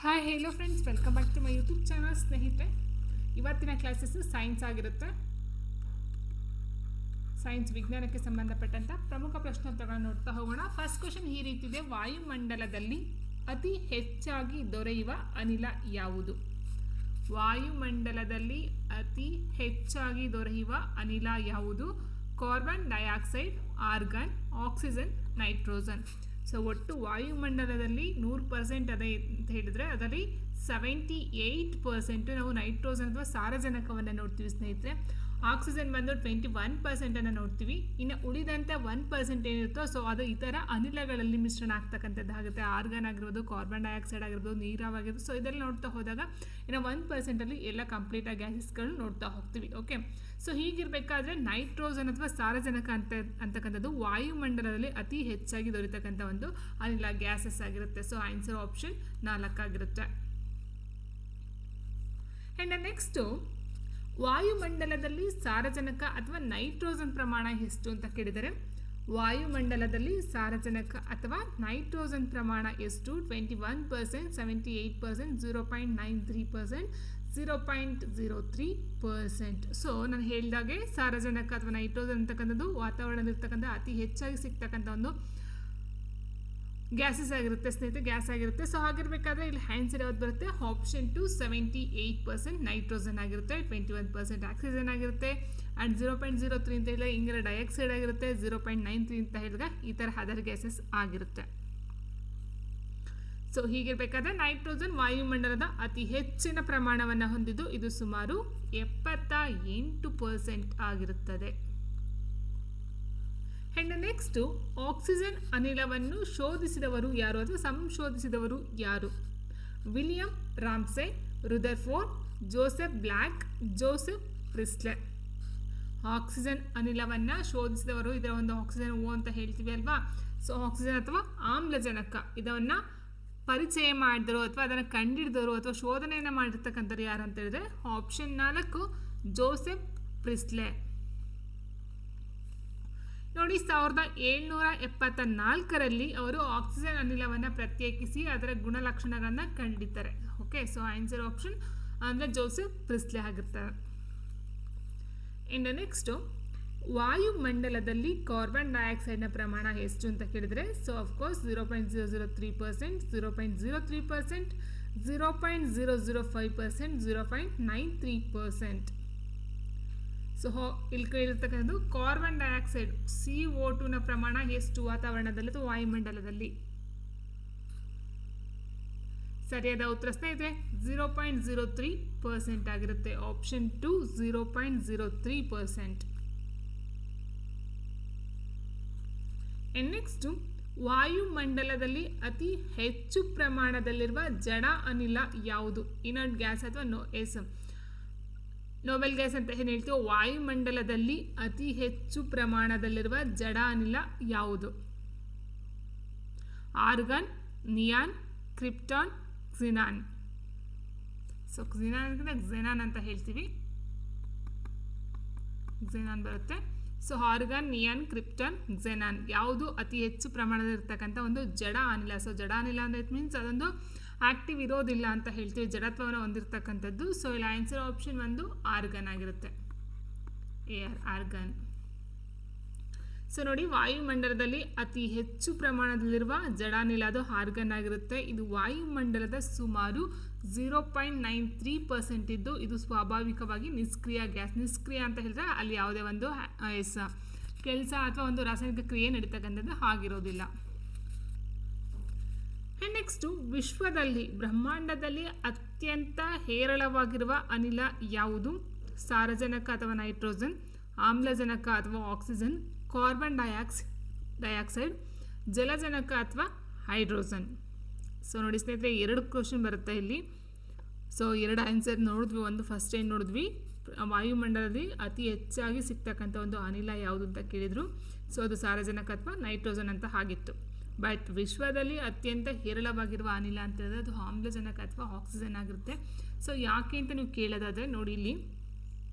Hi hello friends, welcome back to my YouTube channel. ಸ್ನೇಹಿತರೆ, ಇವತ್ತಿನ classes science ಆಗಿರುತ್ತೆ. Science ವಿಜ್ಞಾನಕ್ಕೆ ಸಂಬಂಧಪಟ್ಟಂಥ ಪ್ರಮುಖ ಪ್ರಶ್ನೋತ್ತರಗಳನ್ನು ನೋಡ್ತಾ ಹೋಗೋಣ. ಫಸ್ಟ್ ಕ್ವಶನ್ ಈ ರೀತಿ ಇದೆ: ವಾಯುಮಂಡಲದಲ್ಲಿ ಅತಿ ಹೆಚ್ಚಾಗಿ ದೊರೆಯುವ ಅನಿಲ ಯಾವುದು? ವಾಯುಮಂಡಲದಲ್ಲಿ ಅತಿ ಹೆಚ್ಚಾಗಿ ದೊರೆಯುವ ಅನಿಲ ಯಾವುದು? Carbon dioxide, argon, oxygen, nitrogen. So ಒಟ್ಟು ವಾಯುಮಂಡಲದಲ್ಲಿ 100% ಅದೇ ಅಂತ ಹೇಳಿದರೆ ಅದರಲ್ಲಿ 78% ನಾವು ನೈಟ್ರೋಜನ್ ಅಥವಾ ಸಾರಜನಕವನ್ನು ನೋಡ್ತೀವಿ ಸ್ನೇಹಿತರೆ. ಆಕ್ಸಿಜನ್ ಬಂದು 21% ನೋಡ್ತೀವಿ. ಇನ್ನು ಉಳಿದಂತೆ 1% ಏನಿರುತ್ತೋ ಸೊ ಅದು ಇತರ ಅನಿಲಗಳಲ್ಲಿ ಮಿಶ್ರಣ ಆಗ್ತಕ್ಕಂಥದ್ದಾಗುತ್ತೆ. ಆರ್ಗಾನ್ ಆಗಿರ್ಬೋದು, ಕಾರ್ಬನ್ ಡೈಆಕ್ಸೈಡ್ ಆಗಿರ್ಬೋದು, ನೀರಾಗಿರ್ಬೋದು. ಸೊ ಇದೆಲ್ಲ ನೋಡ್ತಾ ಹೋದಾಗ ಇನ್ನು 1% ಎಲ್ಲ ಕಂಪ್ಲೀಟಾಗಿ ಗ್ಯಾಸಸ್ಗಳು ನೋಡ್ತಾ ಹೋಗ್ತೀವಿ. ಓಕೆ, ಸೊ ಹೀಗಿರಬೇಕಾದ್ರೆ ನೈಟ್ರೋಜನ್ ಅಥವಾ ಸಾರಜನಕ ಅಂತಕ್ಕಂಥದ್ದು ವಾಯುಮಂಡಲದಲ್ಲಿ ಅತಿ ಹೆಚ್ಚಾಗಿ ದೊರೆತಕ್ಕಂಥ ಒಂದು ಅನಿಲ ಗ್ಯಾಸಸ್ ಆಗಿರುತ್ತೆ. ಸೊ ಆನ್ಸರ್ ಆಪ್ಷನ್ 4 ಆಗಿರುತ್ತೆ. ಆ್ಯಂಡ್ ನೆಕ್ಸ್ಟು, ವಾಯುಮಂಡಲದಲ್ಲಿ ಸಾರಜನಕ ಅಥವಾ ನೈಟ್ರೋಜನ್ ಪ್ರಮಾಣ ಎಷ್ಟು ಅಂತ ಕೇಳಿದರೆ, ವಾಯುಮಂಡಲದಲ್ಲಿ ಸಾರಜನಕ ಅಥವಾ ನೈಟ್ರೋಜನ್ ಪ್ರಮಾಣ ಎಷ್ಟು? 21%, 78%, 0.93%, 0.03%. ಸೊ ನಾನು ಹೇಳಿದಾಗೆ ಸಾರಜನಕ ಅಥವಾ ನೈಟ್ರೋಜನ್ ಅಂತಕ್ಕಂಥದ್ದು ವಾತಾವರಣದಲ್ಲಿರ್ತಕ್ಕಂಥ ಅತಿ ಹೆಚ್ಚಾಗಿ ಸಿಗ್ತಕ್ಕಂಥ ಒಂದು ಗ್ಯಾಸಸ್ ಆಗಿರುತ್ತೆ ಸ್ನೇಹಿತರೆ, ಗ್ಯಾಸ್ ಆಗಿರುತ್ತೆ. ಸೊ ಹಾಗಿರಬೇಕಾದ್ರೆ ಇಲ್ಲಿ ಆನ್ಸರ್ ಯಾವ್ದು ಬರುತ್ತೆ? ಆಪ್ಷನ್ 2 78% ನೈಟ್ರೋಜನ್ ಆಗಿರುತ್ತೆ, 21% ಆಕ್ಸಿಜನ್ ಆಗಿರುತ್ತೆ, ಆ್ಯಂಡ್ 0.03 ಅಂತ ಹೇಳಿದ್ರೆ ಇಂಗಾಲ ಡೈಆಕ್ಸೈಡ್ ಆಗಿರುತ್ತೆ, 0.93 ಅಂತ ಹೇಳಿದ್ರೆ ಈ ಥರ ಅದರ್ ಗ್ಯಾಸಸ್ ಆಗಿರುತ್ತೆ. ಸೊ ಹೀಗಿರಬೇಕಾದ್ರೆ ನೈಟ್ರೋಜನ್ ವಾಯುಮಂಡಲದ ಅತಿ ಹೆಚ್ಚಿನ ಪ್ರಮಾಣವನ್ನು ಹೊಂದಿದ್ದು ಇದು ಸುಮಾರು 78% ಆಗಿರುತ್ತದೆ. ಆ್ಯಂಡ್ ನೆಕ್ಸ್ಟು, ಆಕ್ಸಿಜನ್ ಅನಿಲವನ್ನು ಶೋಧಿಸಿದವರು ಯಾರು ಅಥವಾ ಸಂಶೋಧಿಸಿದವರು ಯಾರು? William Ramsay, Rutherford, Joseph black, Joseph ಪ್ರಿಸ್ಲೆ. Oxygen ಅನಿಲವನ್ನು ಶೋಧಿಸಿದವರು, ಇದರ ಒಂದು ಆಕ್ಸಿಜನ್ ಓ ಅಂತ ಹೇಳ್ತೀವಿ ಅಲ್ವಾ. ಸೊ ಆಕ್ಸಿಜನ್ ಅಥವಾ ಆಮ್ಲಜನಕ ಇದನ್ನು ಪರಿಚಯ ಮಾಡಿದವರು ಅಥವಾ ಅದನ್ನು ಕಂಡಿಡಿದವರು ಅಥವಾ ಶೋಧನೆಯನ್ನು ಮಾಡಿರ್ತಕ್ಕಂಥವ್ರು ಯಾರು ಅಂತ ಹೇಳಿದ್ರೆ ಆಪ್ಷನ್ 4 ಜೋಸೆಫ್ ಪ್ರಿಸ್ಲೆ. ನೋಡಿ, 1774ರಲ್ಲಿ ಅವರು ಆಕ್ಸಿಜನ್ ಅನಿಲವನ್ನು ಪ್ರತ್ಯೇಕಿಸಿ ಅದರ ಗುಣಲಕ್ಷಣಗಳನ್ನು ಕಂಡಿದ್ದಾರೆ. ಓಕೆ, ಸೊ ಆನ್ಸರ್ ಆಪ್ಷನ್ ಅಂದರೆ ಜೋಸೆಫ್ ಪ್ರಿಸ್ಲೆ ಆಗಿರ್ತಾರೆ. ಇನ್ನು ನೆಕ್ಸ್ಟು, ವಾಯುಮಂಡಲದಲ್ಲಿ ಕಾರ್ಬನ್ ಡೈಆಕ್ಸೈಡ್ನ ಪ್ರಮಾಣ ಎಷ್ಟು ಅಂತ ಕೇಳಿದರೆ, ಸೊ ಅಫ್ಕೋರ್ಸ್ 0.003%, 0.03%, 0.005%, 0.93%. ಸೊ ಇಲ್ಲಿ ಕೇಳಿರ್ತಕ್ಕಂಥದ್ದು ಕಾರ್ಬನ್ ಡೈಆಕ್ಸೈಡ್ CO2ನ ಪ್ರಮಾಣ ಎಷ್ಟು ವಾತಾವರಣದಲ್ಲಿ ಅಥವಾ ವಾಯುಮಂಡಲದಲ್ಲಿ? ಸರಿಯಾದ ಉತ್ತರ ಸ್ನೇಹಿತರೆ 0.03% ಆಗಿರುತ್ತೆ. ಆಪ್ಷನ್ 2 0.03%. ನೆಕ್ಸ್ಟು, ವಾಯುಮಂಡಲದಲ್ಲಿ ಅತಿ ಹೆಚ್ಚು ಪ್ರಮಾಣದಲ್ಲಿರುವ ಜಡ ಅನಿಲ ಯಾವುದು? ಇನರ್ಟ್ ಗ್ಯಾಸ್ ಅಥವಾ ನೋಬೆಲ್ ಗ್ಯಾಸ್ ಅಂತ ಏನು ಹೇಳ್ತೀವೋ, ವಾಯುಮಂಡಲದಲ್ಲಿ ಅತಿ ಹೆಚ್ಚು ಪ್ರಮಾಣದಲ್ಲಿರುವ ಜಡ ಅನಿಲ ಯಾವುದು? Argon, neon, krypton, xenon. So xenon ಅಂದರೆ ಕ್ಸೆನಾನ್ ಅಂತ ಹೇಳ್ತೀವಿ, ಕ್ಸೆನಾನ್ ಬರುತ್ತೆ. So argon, neon, krypton, xenon ಯಾವುದು ಅತಿ ಹೆಚ್ಚು ಪ್ರಮಾಣದಲ್ಲಿರ್ತಕ್ಕಂಥ ಒಂದು ಜಡ ಅನಿಲ? ಸೊ ಜಡ ಅನಿಲ ಅಂದರೆ ಇಟ್ ಮೀನ್ಸ್ ಅದೊಂದು ಆಕ್ಟಿವ್ ಇರೋದಿಲ್ಲ ಅಂತ ಹೇಳ್ತೀವಿ, ಜಡತ್ವವನ್ನು ಹೊಂದಿರತಕ್ಕಂಥದ್ದು. ಸೊ ಇಲ್ಲಿ ಆನ್ಸರ್ ಆಪ್ಷನ್ 1 ಆರ್ಗಾನ್ ಆಗಿರುತ್ತೆ, ಆರ್ಗಾನ್. ಸೊ ನೋಡಿ, ವಾಯುಮಂಡಲದಲ್ಲಿ ಅತಿ ಹೆಚ್ಚು ಪ್ರಮಾಣದಲ್ಲಿರುವ ಜಡಾನಿಲ ಅದು ಆರ್ಗಾನ್ ಆಗಿರುತ್ತೆ. ಇದು ವಾಯುಮಂಡಲದ ಸುಮಾರು 0.93% ಇದ್ದು ಇದು ಸ್ವಾಭಾವಿಕವಾಗಿ ನಿಷ್ಕ್ರಿಯ ಗ್ಯಾಸ್. ನಿಷ್ಕ್ರಿಯ ಅಂತ ಹೇಳಿದ್ರೆ ಅಲ್ಲಿ ಯಾವುದೇ ಒಂದು ಕೆಲಸ ಅಥವಾ ಒಂದು ರಾಸಾಯನಿಕ ಕ್ರಿಯೆ ನಡೀತಕ್ಕಂಥದ್ದು ಆಗಿರೋದಿಲ್ಲ. ಆ್ಯಂಡ್ ನೆಕ್ಸ್ಟು, ವಿಶ್ವದಲ್ಲಿ ಬ್ರಹ್ಮಾಂಡದಲ್ಲಿ ಅತ್ಯಂತ ಹೇರಳವಾಗಿರುವ ಅನಿಲ ಯಾವುದು? ಸಾರಜನಕ ಅಥವಾ ನೈಟ್ರೋಜನ್, ಆಮ್ಲಜನಕ ಅಥವಾ ಆಕ್ಸಿಜನ್, ಕಾರ್ಬನ್ ಡೈಆಕ್ಸೈಡ್, ಜಲಜನಕ ಅಥವಾ ಹೈಡ್ರೋಜನ್. ಸೊ ನೋಡಿ ಸ್ನೇಹಿತರೆ, 2 ಕ್ವಶನ್ ಬರುತ್ತೆ ಇಲ್ಲಿ. ಸೊ 2 ಆನ್ಸರ್ ನೋಡಿದ್ವಿ. ಒಂದು ಫಸ್ಟ್ ಏನು ನೋಡಿದ್ವಿ, ವಾಯುಮಂಡಲದಲ್ಲಿ ಅತಿ ಹೆಚ್ಚಾಗಿ ಸಿಗ್ತಕ್ಕಂಥ ಒಂದು ಅನಿಲ ಯಾವುದು ಅಂತ ಕೇಳಿದರು. ಸೊ ಅದು ಸಾರಜನಕ ಅಥವಾ ನೈಟ್ರೋಜನ್ ಅಂತ ಆಗಿತ್ತು. ಬಟ್ ವಿಶ್ವದಲ್ಲಿ ಅತ್ಯಂತ ಹೇರಳವಾಗಿರುವ ಅನಿಲ ಅಂತ ಹೇಳಿದ್ರೆ ಅದು ಆಮ್ಲಜನಕ ಅಥವಾ ಆಕ್ಸಿಜನ್ ಆಗಿರುತ್ತೆ. ಸೊ ಯಾಕೆ ಅಂತ ನೀವು ಕೇಳೋದಾದರೆ ನೋಡಿ, ಇಲ್ಲಿ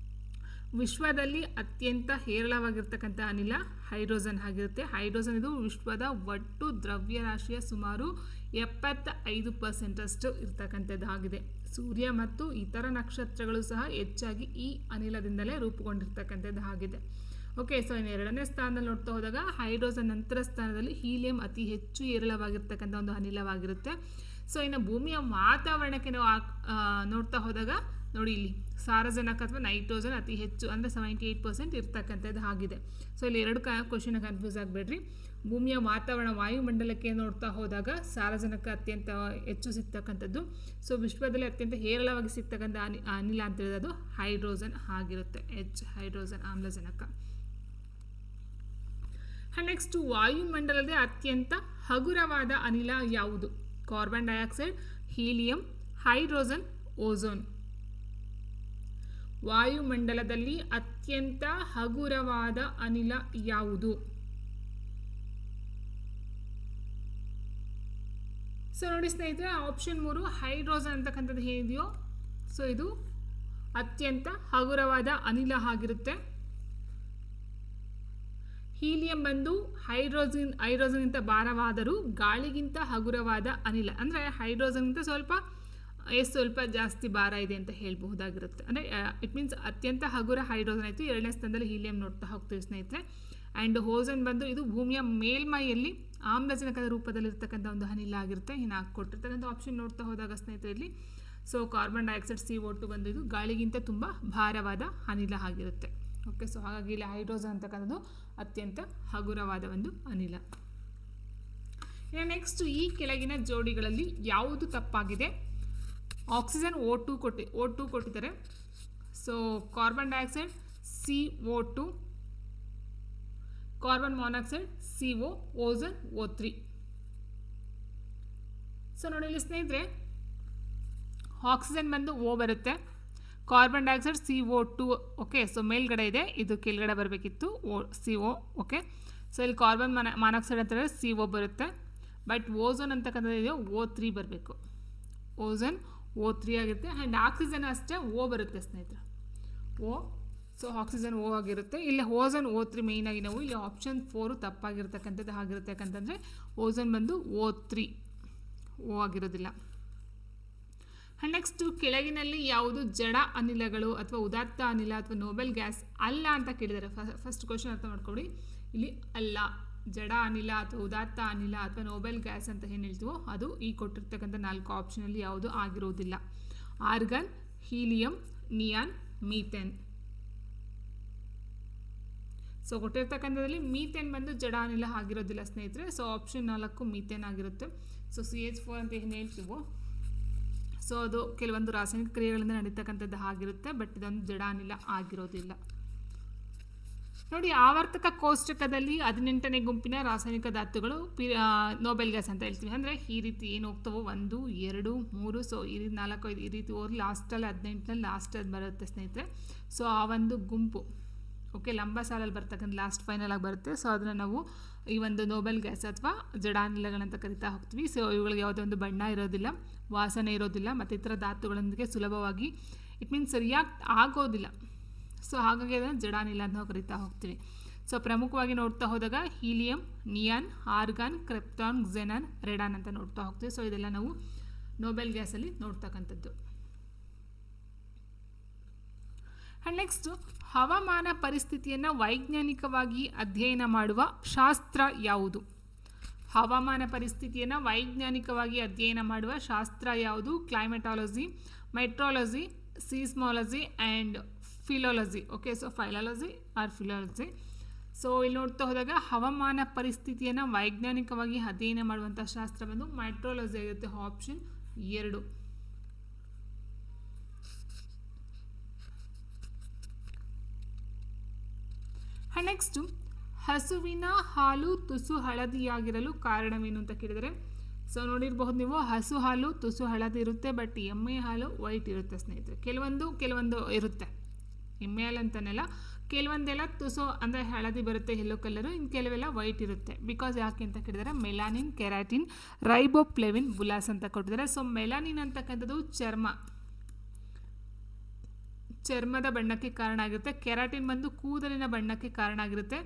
ವಿಶ್ವದಲ್ಲಿ ಅತ್ಯಂತ ಹೇರಳವಾಗಿರ್ತಕ್ಕಂಥ ಅನಿಲ ಹೈಡ್ರೋಜನ್ ಆಗಿರುತ್ತೆ. ಹೈಡ್ರೋಜನ್ ಇದು ವಿಶ್ವದ ಒಟ್ಟು ದ್ರವ್ಯರಾಶಿಯ ಸುಮಾರು 75% ಇರ್ತಕ್ಕಂಥದ್ದಾಗಿದೆ. ಸೂರ್ಯ ಮತ್ತು ಇತರ ನಕ್ಷತ್ರಗಳು ಸಹ ಹೆಚ್ಚಾಗಿ ಈ ಅನಿಲದಿಂದಲೇ ರೂಪುಗೊಂಡಿರ್ತಕ್ಕಂಥದ್ದಾಗಿದೆ. ಓಕೆ, ಸೊ ಇನ್ನು ಎರಡನೇ ಸ್ಥಾನದಲ್ಲಿ ನೋಡ್ತಾ ಹೋದಾಗ ಹೈಡ್ರೋಜನ್ ನಂತರ ಸ್ಥಾನದಲ್ಲಿ ಹೀಲಿಯಂ ಅತಿ ಹೆಚ್ಚು ಹೇರಳವಾಗಿರ್ತಕ್ಕಂಥ ಒಂದು ಅನಿಲವಾಗಿರುತ್ತೆ. ಸೊ ಇನ್ನು ಭೂಮಿಯ ವಾತಾವರಣಕ್ಕೆ ನಾವು ನೋಡ್ತಾ ಹೋದಾಗ ನೋಡಿ, ಇಲ್ಲಿ ಸಾರಜನಕ ಅಥವಾ ನೈಟ್ರೋಜನ್ ಅತಿ ಹೆಚ್ಚು ಅಂದರೆ 78% ಇರ್ತಕ್ಕಂಥದ್ದು ಆಗಿದೆ. ಸೊ ಇಲ್ಲಿ ಎರಡು ಕ್ವಶನ್ ಕನ್ಫ್ಯೂಸ್ ಆಗಬೇಡ್ರಿ. ಭೂಮಿಯ ವಾತಾವರಣ ವಾಯುಮಂಡಲಕ್ಕೆ ನೋಡ್ತಾ ಹೋದಾಗ ಸಾರಜನಕ ಅತ್ಯಂತ ಹೆಚ್ಚು ಸಿಗ್ತಕ್ಕಂಥದ್ದು. ಸೊ ವಿಶ್ವದಲ್ಲಿ ಅತ್ಯಂತ ಹೇರಳವಾಗಿ ಸಿಗ್ತಕ್ಕಂಥ ಅನಿಲ ಅಂತ ಹೇಳಿದ್ರೆ ಅದು ಹೈಡ್ರೋಜನ್ ಆಗಿರುತ್ತೆ, ಹೈಡ್ರೋಜನ್ ಆಮ್ಲಜನಕ. ನೆಕ್ಸ್ಟ್, ವಾಯುಮಂಡಲದ ಅತ್ಯಂತ ಹಗುರವಾದ ಅನಿಲ ಯಾವುದು? Carbon dioxide, helium, hydrogen, ozone. ವಾಯುಮಂಡಲದಲ್ಲಿ ಅತ್ಯಂತ ಹಗುರವಾದ ಅನಿಲ ಯಾವುದು? ಸೊ ನೋಡಿ ಸ್ನೇಹಿತರೆ, ಆಪ್ಷನ್ 3 ಹೈಡ್ರೋಜನ್ ಅಂತಕ್ಕಂಥದ್ದು ಏನಿದೆಯೋ ಸೊ ಇದು ಅತ್ಯಂತ ಹಗುರವಾದ ಅನಿಲ ಆಗಿರುತ್ತೆ. ಹೀಲಿಯಂ ಬಂದು ಹೈಡ್ರೋಜನ್ಗಿಂತ ಭಾರವಾದರೂ ಗಾಳಿಗಿಂತ ಹಗುರವಾದ ಅನಿಲ. ಅಂದರೆ ಹೈಡ್ರೋಜನ್ಗಿಂತ ಸ್ವಲ್ಪ ಜಾಸ್ತಿ ಭಾರ ಇದೆ ಅಂತ ಹೇಳಬಹುದಾಗಿರುತ್ತೆ. ಅಂದರೆ ಇಟ್ ಮೀನ್ಸ್ ಅತ್ಯಂತ ಹಗುರ ಹೈಡ್ರೋಜನ್ ಆಯಿತು. ಎರಡನೇ ಸ್ಥಾನದಲ್ಲಿ ಹೀಲಿಯಂ ನೋಡ್ತಾ ಹೋಗ್ತೀವಿ ಸ್ನೇಹಿತರೆ. ಆ್ಯಂಡ್ ಓಝೋನ್ ಬಂದು ಇದು ಭೂಮಿಯ ಮೇಲ್ಮೈಯಲ್ಲಿ ಆಮ್ಲಜನಕದ ರೂಪದಲ್ಲಿರ್ತಕ್ಕಂಥ ಒಂದು ಅನಿಲ ಆಗಿರುತ್ತೆ. ಇನ್ನು ಕೊಟ್ಟಿರ್ತಕ್ಕಂಥ ಆಪ್ಷನ್ ನೋಡ್ತಾ ಹೋದಾಗ ಸ್ನೇಹಿತರಲ್ಲಿ ಸೊ ಕಾರ್ಬನ್ ಡೈಆಕ್ಸೈಡ್ CO2 ಬಂದು ಇದು ಗಾಳಿಗಿಂತ ತುಂಬ ಭಾರವಾದ ಅನಿಲ ಆಗಿರುತ್ತೆ. ಓಕೆ, ಸೊ ಹಾಗಾಗಿ ಇಲ್ಲಿ ಹೈಡ್ರೋಜನ್ ಅಂತಕ್ಕಂಥದ್ದು ಅತ್ಯಂತ ಹಗುರವಾದ ಒಂದು ಅನಿಲ. ಇನ್ನು ನೆಕ್ಸ್ಟ್, ಈ ಕೆಳಗಿನ ಜೋಡಿಗಳಲ್ಲಿ ಯಾವುದು ತಪ್ಪಾಗಿದೆ? ಆಕ್ಸಿಜನ್ O2 ಕೊಟ್ಟಿದ್ದಾರೆ. So carbon dioxide CO2, carbon monoxide CO, ozone O3. So ನೋಡಿ ಇಲ್ಲಿ ಸ್ನೇಹಿತರೆ, ಆಕ್ಸಿಜನ್ ಬಂದು O ಬರುತ್ತೆ, carbon dioxide CO2. Okay, so ಮೇಲ್ಗಡೆ ಇದೆ, ಇದು ಕೆಳಗಡೆ ಬರಬೇಕಿತ್ತು CO. ಓಕೆ, ಸೊ ಇಲ್ಲಿ ಕಾರ್ಬನ್ ಮಾನಾಕ್ಸೈಡ್ ಅಂತ ಹೇಳಿದ್ರೆ CO ಬರುತ್ತೆ. ಬಟ್ ಓಝೋನ್ ಅಂತಕ್ಕಂಥದ್ದು ಇದೆಯೋ O3 ಬರಬೇಕು. ಓಝೋನ್ O3 ಆಗಿರುತ್ತೆ. ಆ್ಯಂಡ್ ಆಕ್ಸಿಜನ್ ಅಷ್ಟೇ O ಬರುತ್ತೆ ಸ್ನೇಹಿತರೆ, O. ಸೊ ಆಕ್ಸಿಜನ್ O ಆಗಿರುತ್ತೆ. ಇಲ್ಲಿ ಓಝೋನ್ O3 ಮೇಯ್ನಾಗಿ ನಾವು ಇಲ್ಲಿ ಆಪ್ಷನ್ 4 ತಪ್ಪಾಗಿರ್ತಕ್ಕಂಥದ್ದು ಆಗಿರುತ್ತೆ. ಯಾಕಂತಂದರೆ ಓಝೋನ್ ಬಂದು O3 O ಆಗಿರೋದಿಲ್ಲ. ನೆಕ್ಸ್ಟು, ಕೆಳಗಿನಲ್ಲಿ ಯಾವುದು ಜಡ ಅನಿಲಗಳು ಅಥವಾ ಉದಾತ್ತ ಅನಿಲ ಅಥವಾ ನೋಬೆಲ್ ಗ್ಯಾಸ್ ಅಲ್ಲ ಅಂತ ಕೇಳಿದ್ದಾರೆ. ಫಸ್ಟ್ ಕ್ವಶನ್ ಅರ್ಥ ಮಾಡ್ಕೊಳ್ಳಿ. ಇಲ್ಲಿ ಅಲ್ಲ, ಜಡ ಅನಿಲ ಅಥವಾ ಉದಾತ್ತ ಅನಿಲ ಅಥವಾ ನೋಬೆಲ್ ಗ್ಯಾಸ್ ಅಂತ ಏನು ಹೇಳ್ತೀವೋ ಅದು ಈ ಕೊಟ್ಟಿರ್ತಕ್ಕಂಥ 4 ಆಪ್ಷನಲ್ಲಿ ಯಾವುದು ಆಗಿರುವುದಿಲ್ಲ. Argon, helium, neon, methane. So ಕೊಟ್ಟಿರ್ತಕ್ಕಂಥದ್ದಲ್ಲಿ ಮೀಥೇನ್ ಬಂದು ಜಡ ಅನಿಲ ಆಗಿರೋದಿಲ್ಲ ಸ್ನೇಹಿತರೆ. ಸೊ ಆಪ್ಷನ್ 4 ಮೀಥೇನ್ ಆಗಿರುತ್ತೆ. ಸೊ CH4 ಅಂತ ಏನು ಹೇಳ್ತೀವೋ ಸೊ ಅದು ಕೆಲವೊಂದು ರಾಸಾಯನಿಕ ಕ್ರಿಯೆಗಳಿಂದ ನಡೀತಕ್ಕಂಥದ್ದು ಆಗಿರುತ್ತೆ. ಬಟ್ ಇದೊಂದು ಜಡ ಅನಿಲ ಆಗಿರೋದಿಲ್ಲ. ನೋಡಿ, ಆವರ್ತಕ ಕೋಷ್ಟಕದಲ್ಲಿ 18ನೇ ಗುಂಪಿನ ರಾಸಾಯನಿಕ ಧಾತುಗಳು ನೋಬೆಲ್ ಗ್ಯಾಸ್ ಅಂತ ಹೇಳ್ತೀವಿ. ಅಂದರೆ ಈ ರೀತಿ ಏನು ಹೋಗ್ತವೋ 1, 2, 3 ಸೊ ಈ ರೀತಿ 4, 5 ಈ ರೀತಿ ಹೋಗಿ ಲಾಸ್ಟಲ್ಲಿ 18ನಲ್ಲಿ ಲಾಸ್ಟಲ್ಲಿ ಬರುತ್ತೆ ಸ್ನೇಹಿತರೆ. ಸೊ ಆ ಒಂದು ಗುಂಪು ಓಕೆ ಲಂಬ ಸಾಲಲ್ಲಿ ಬರ್ತಕ್ಕಂಥ ಲಾಸ್ಟ್ ಫೈನಲ್ ಆಗಿ ಬರುತ್ತೆ. ಸೊ ಅದನ್ನು ನಾವು ಈ ಒಂದು ನೋಬೆಲ್ ಗ್ಯಾಸ್ ಅಥವಾ ಜಡಾನಿಲಗಳಂತ ಕರಿತಾ ಹೋಗ್ತೀವಿ. ಸೊ ಇವುಗಳಿಗೆ ಯಾವುದೇ ಒಂದು ಬಣ್ಣ ಇರೋದಿಲ್ಲ, ವಾಸನೆ ಇರೋದಿಲ್ಲ ಮತ್ತು ಇತರ ಧಾತುಗಳೊಂದಿಗೆ ಸುಲಭವಾಗಿ ಇಟ್ ಮೀನ್ಸ್ ರಿಯಾಕ್ಟ್ ಆಗೋದಿಲ್ಲ. ಸೊ ಹಾಗಾಗಿ ಅದನ್ನು ಜಡಾನಿಲ ಅಂತ ನಾವು ಕರಿತಾ ಹೋಗ್ತೀವಿ. ಸೊ ಪ್ರಮುಖವಾಗಿ ನೋಡ್ತಾ ಹೋದಾಗ helium, neon, argon, krypton, xenon, radon ಅಂತ ನೋಡ್ತಾ ಹೋಗ್ತೀವಿ. ಸೊ ಇದೆಲ್ಲ ನಾವು ನೋಬೆಲ್ ಗ್ಯಾಸಲ್ಲಿ ನೋಡ್ತಕ್ಕಂಥದ್ದು. ಆ್ಯಂಡ್ ನೆಕ್ಸ್ಟು, ಹವಾಮಾನ ಪರಿಸ್ಥಿತಿಯನ್ನು ವೈಜ್ಞಾನಿಕವಾಗಿ ಅಧ್ಯಯನ ಮಾಡುವ ಶಾಸ್ತ್ರ ಯಾವುದು? ಹವಾಮಾನ ಪರಿಸ್ಥಿತಿಯನ್ನು ವೈಜ್ಞಾನಿಕವಾಗಿ ಅಧ್ಯಯನ ಮಾಡುವ ಶಾಸ್ತ್ರ ಯಾವುದು? Climatology, metrology, seismology and philology. Okay, so philology or philology. So ಇಲ್ಲಿ ನೋಡ್ತಾ ಹೋದಾಗ ಹವಾಮಾನ ಪರಿಸ್ಥಿತಿಯನ್ನು ವೈಜ್ಞಾನಿಕವಾಗಿ ಅಧ್ಯಯನ ಮಾಡುವಂಥ ಶಾಸ್ತ್ರ ಬಂದು ಮೆಟ್ರಾಲಜಿ ಆಗಿರುತ್ತೆ, ಆಪ್ಷನ್ 2. ನೆಕ್ಸ್ಟು, ಹಸುವಿನ ಹಾಲು ತುಸು ಹಳದಿಯಾಗಿರಲು ಕಾರಣವೇನು ಅಂತ ಕೇಳಿದರೆ, ಸೊ ನೋಡಿರಬಹುದು ನೀವು, ಹಸು ಹಾಲು ತುಸು ಹಳದಿ ಇರುತ್ತೆ, ಬಟ್ ಎಮ್ಮೆ ಹಾಲು ವೈಟ್ ಇರುತ್ತೆ ಸ್ನೇಹಿತರೆ. ಕೆಲವೊಂದು ಇರುತ್ತೆ, ಎಮ್ಮೆ ಹಾಲು ಅಂತನೆಲ್ಲ ಕೆಲವೊಂದೆಲ್ಲ ತುಸು ಅಂದರೆ ಹಳದಿ ಬರುತ್ತೆ, ಯೆಲ್ಲೋ ಕಲರು, ಇನ್ನು ಕೆಲವೆಲ್ಲ ವೈಟ್ ಇರುತ್ತೆ. ಬಿಕಾಸ್ ಯಾಕೆ ಅಂತ ಕೇಳಿದರೆ ಮೆಲಾನಿನ್, ಕೆರಾಟಿನ್, ರೈಬೋಫ್ಲೇವಿನ್, ಬುಲಾಸ್ ಅಂತ ಕೊಟ್ಟಿದ್ದಾರೆ. ಸೊ ಮೆಲಾನಿನ್ ಅಂತಕ್ಕಂಥದ್ದು ಚರ್ಮದ ಬಣ್ಣಕ್ಕೆ ಕಾರಣ ಆಗಿರುತ್ತೆ. ಕೆರಾಟಿನ್ ಬಂದು ಕೂದಲಿನ ಬಣ್ಣಕ್ಕೆ ಕಾರಣ ಆಗಿರುತ್ತೆ.